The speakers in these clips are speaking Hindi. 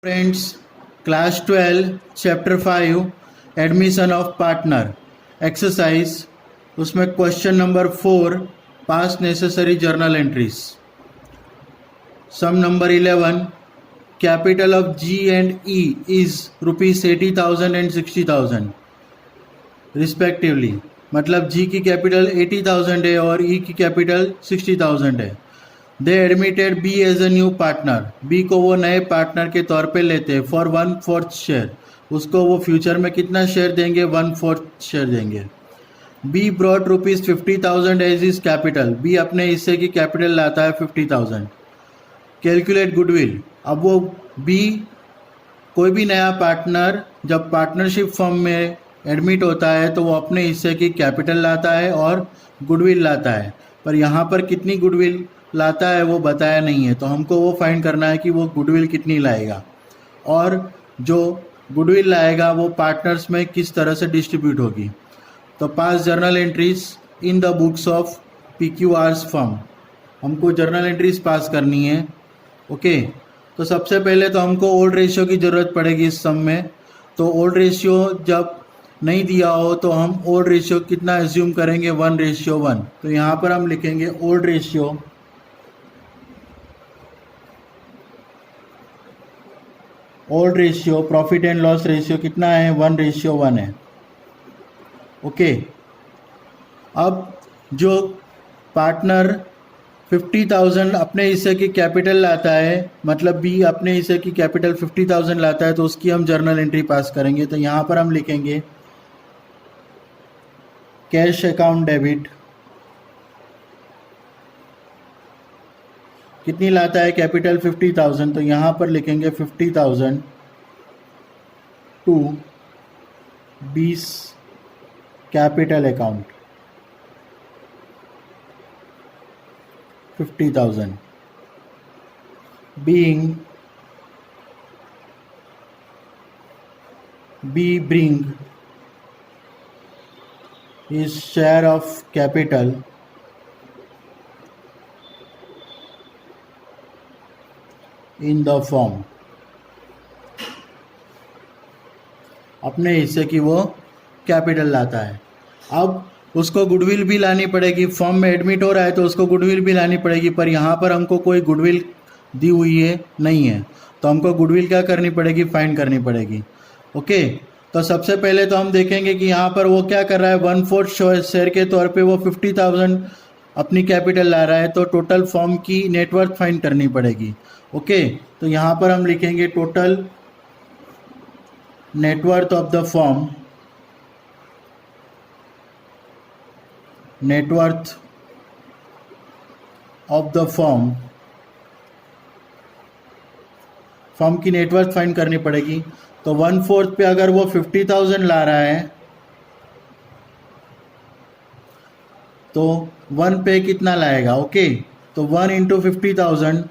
Friends, class 12 chapter 5 admission of partner exercise, उसमें question number 4 pass necessary journal entries. Sum number 11, capital of G and E is ₹80,000 and 60,000 respectively. मतलब जी की कैपिटल 80,000 है और ई की कैपिटल 60,000 है। They admitted B as a new partner. B को वो नए पार्टनर के तौर पे लेते हैं फॉर 1/4 शेयर। उसको वो फ्यूचर में कितना शेयर देंगे? 1/4 शेयर देंगे। B brought ₹50,000 as his capital. B अपने हिस्से की कैपिटल लाता है 50,000। Calculate goodwill. अब वो बी कोई भी नया पार्टनर जब पार्टनरशिप फर्म में एडमिट होता है तो वो अपने हिस्से की कैपिटल लाता है और गुडविल लाता है, पर यहाँ पर कितनी गुडविल लाता है वो बताया नहीं है, तो हमको वो फाइंड करना है कि वो गुडविल कितनी लाएगा और जो गुडविल लाएगा वो पार्टनर्स में किस तरह से डिस्ट्रीब्यूट होगी। तो पास journal entries in the books of PQR's firm. हमको जर्नल एंट्रीज पास करनी है। ओके, तो सबसे पहले तो हमको ओल्ड रेशियो की ज़रूरत पड़ेगी इस सम में। तो ओल्ड रेशियो जब नहीं दिया हो तो हम ओल्ड रेशियो कितना एज्यूम करेंगे? 1:1। तो यहाँ पर हम लिखेंगे old ratio profit and loss ratio कितना है? 1:1 है। ओके, अब जो पार्टनर 50,000 अपने हिस्से की कैपिटल लाता है, मतलब बी अपने हिस्से की कैपिटल 50,000 लाता है, तो उसकी हम जर्नल एंट्री पास करेंगे। तो यहाँ पर हम लिखेंगे कैश अकाउंट डेबिट। कितनी लाता है कैपिटल? 50,000। तो यहाँ पर लिखेंगे 50,000 to B's capital account 50,000 being B bring his share of capital in the firm। अपने हिस्से की वो कैपिटल लाता है। अब उसको गुडविल भी लानी पड़ेगी। फर्म में एडमिट हो रहा है तो उसको गुडविल भी लानी पड़ेगी, पर यहाँ पर हमको कोई गुडविल दी हुई है नहीं है, तो हमको गुडविल क्या करनी पड़ेगी? फाइंड करनी पड़ेगी। ओके, तो सबसे पहले तो हम देखेंगे कि यहाँ पर वो क्या कर रहा है। 1/4 शेयर के तौर पे वो 50,000 अपनी कैपिटल ला रहा है, तो टोटल फर्म की नेटवर्थ फाइंड करनी पड़ेगी। ओके, तो यहाँ पर हम लिखेंगे total net worth of the firm, net worth of the firm. Firm की नेटवर्थ फाइंड करनी पड़ेगी। तो 1/4 पे अगर वो 50,000 ला रहा है तो 1 पे कितना लाएगा? ओके, तो 1 × 50,000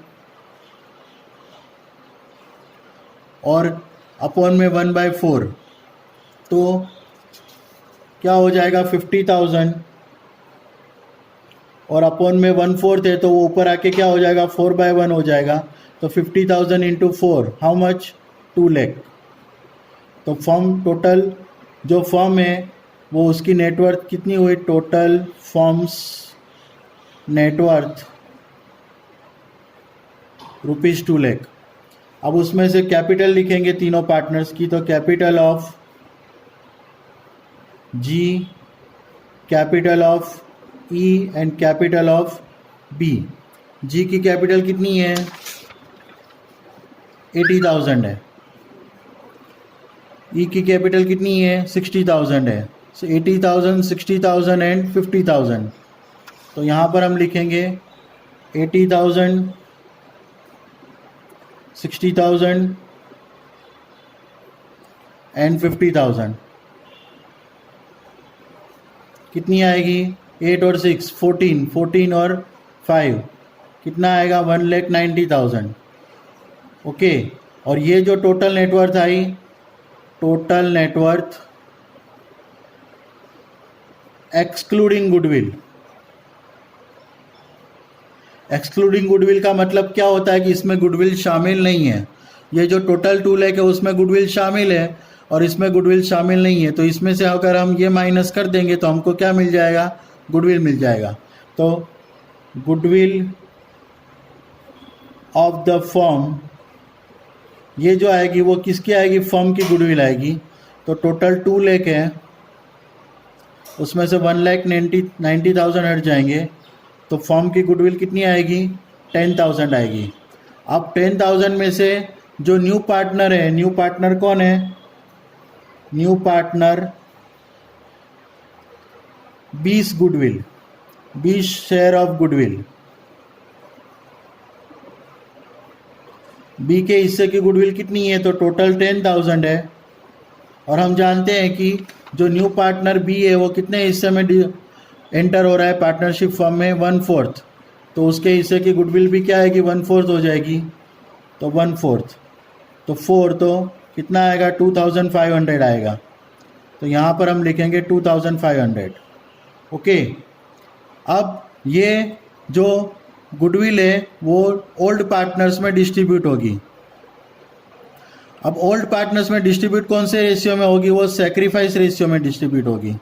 और अपॉन में 1/4, तो क्या हो जाएगा? 50,000 और अपॉन में 1/4 है तो वो ऊपर आके क्या हो जाएगा? 4/1 हो जाएगा। तो 50,000 × 4 हाउ मच? 2 लाख। तो फर्म टोटल जो फर्म है वो उसकी नेटवर्थ कितनी हुई? Total firms net worth ₹2 lakh. अब उसमें से कैपिटल लिखेंगे तीनों पार्टनर्स की। तो capital of G, capital of E and capital of B. G की कैपिटल कितनी है? 80,000 है। ई की कैपिटल कितनी है? 60,000 है। सो 80,000, 60,000 एंड 50,000। तो यहाँ पर हम लिखेंगे 80,000, 60,000 एंड 50,000। कितनी आएगी? 8 और 6 14, 14 और 5 कितना आएगा? 1,90,000। ओके, और ये जो टोटल नेटवर्थ आई, total net worth excluding goodwill. Excluding goodwill का मतलब क्या होता है कि इसमें गुडविल शामिल नहीं है। ये जो टोटल 2 लाख है उसमें गुडविल शामिल है और इसमें गुडविल शामिल नहीं है, तो इसमें से अगर हम ये माइनस कर देंगे तो हमको क्या मिल जाएगा, गुडविल मिल जाएगा। तो गुडविल ऑफ द फर्म ये जो आएगी वो किसकी आएगी, फर्म की गुडविल आएगी। तो टोटल 2 लाख है, उसमें से 1,90,000 हट जाएंगे, तो फर्म की गुडविल कितनी आएगी, 10,000 आएगी। अब 10,000 में से जो न्यू पार्टनर है, न्यू पार्टनर कौन है, new partner 20 goodwill, 20 share of goodwill, B के हिस्से की गुडविल कितनी है, तो टोटल 10,000 है। और हम जानते हैं कि जो न्यू पार्टनर बी है वो कितने हिस्से में एंटर हो रहा है पार्टनरशिप फर्म में, 1/4, तो उसके हिस्से की गुडविल भी क्या आएगी, 1/4 हो जाएगी। तो 1/4 तो 4 तो कितना आएगा, 2,500 आएगा। तो यहाँ पर हम लिखेंगे 2,500। ओके, अब ये जो गुडविल है वो ओल्ड पार्टनर्स में डिस्ट्रीब्यूट होगी। अब ओल्ड पार्टनर्स में डिस्ट्रीब्यूट कौन से रेशियो में होगी, वो सेक्रीफाइस रेशियो में डिस्ट्रीब्यूट होगी।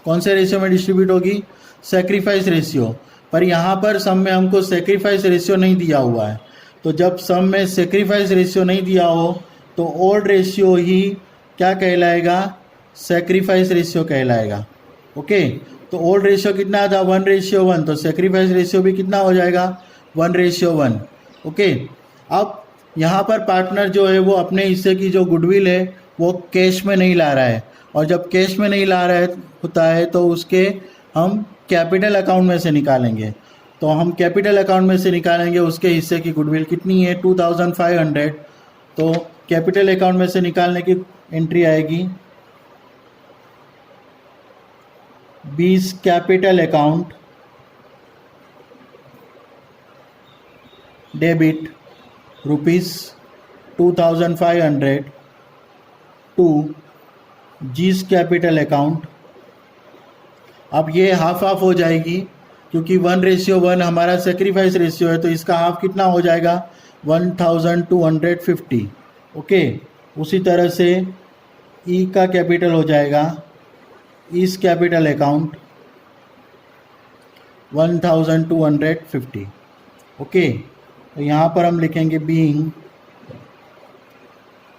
कौन से रेशियो में डिस्ट्रीब्यूट होगी, सेक्रीफाइस रेशियो। पर यहाँ पर सम में हमको सेक्रीफाइस रेशियो नहीं दिया हुआ है, तो जब सम में सेक्रीफाइस रेशियो नहीं दिया हो तो ओल्ड रेशियो ही क्या कहलाएगा, सेक्रीफाइस रेशियो कहलाएगा। ओके, तो ओल्ड रेशियो कितना था, 1:1, तो सेक्रीफाइस रेशियो भी कितना हो जाएगा, 1:1। ओके, अब यहाँ पर पार्टनर जो है वो अपने हिस्से की जो गुडविल है वो कैश में नहीं ला रहा है, और जब कैश में नहीं ला रहा है होता है तो उसके हम कैपिटल अकाउंट में से निकालेंगे। तो हम कैपिटल अकाउंट में से निकालेंगे उसके हिस्से की गुडविल कितनी है, 2,500। तो कैपिटल अकाउंट में से निकालने की एंट्री आएगी 20 कैपिटल अकाउंट डेबिट ₹2,500 टू जीस कैपिटल अकाउंट। अब ये हाफ हाफ हो जाएगी क्योंकि 1:1 हमारा सेक्रीफाइस रेशियो है, तो इसका हाफ कितना हो जाएगा, 1,250। ओके, उसी तरह से ई का कैपिटल हो जाएगा, इस कैपिटल अकाउंट 1,250। ओके, तो यहाँ पर हम लिखेंगे being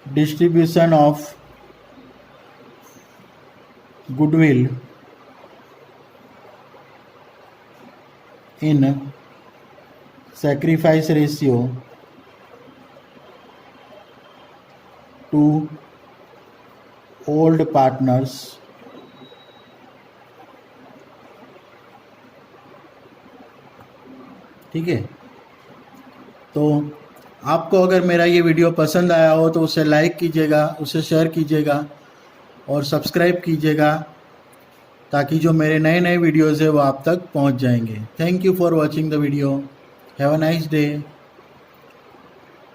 distribution of goodwill in sacrifice ratio to old partners ठीक है। तो आपको अगर मेरा ये वीडियो पसंद आया हो तो उसे लाइक कीजिएगा, उसे शेयर कीजिएगा और सब्सक्राइब कीजिएगा ताकि जो मेरे नए नए वीडियोज़ है वो आप तक पहुंच जाएंगे। Thank you for watching the video. Have a nice day.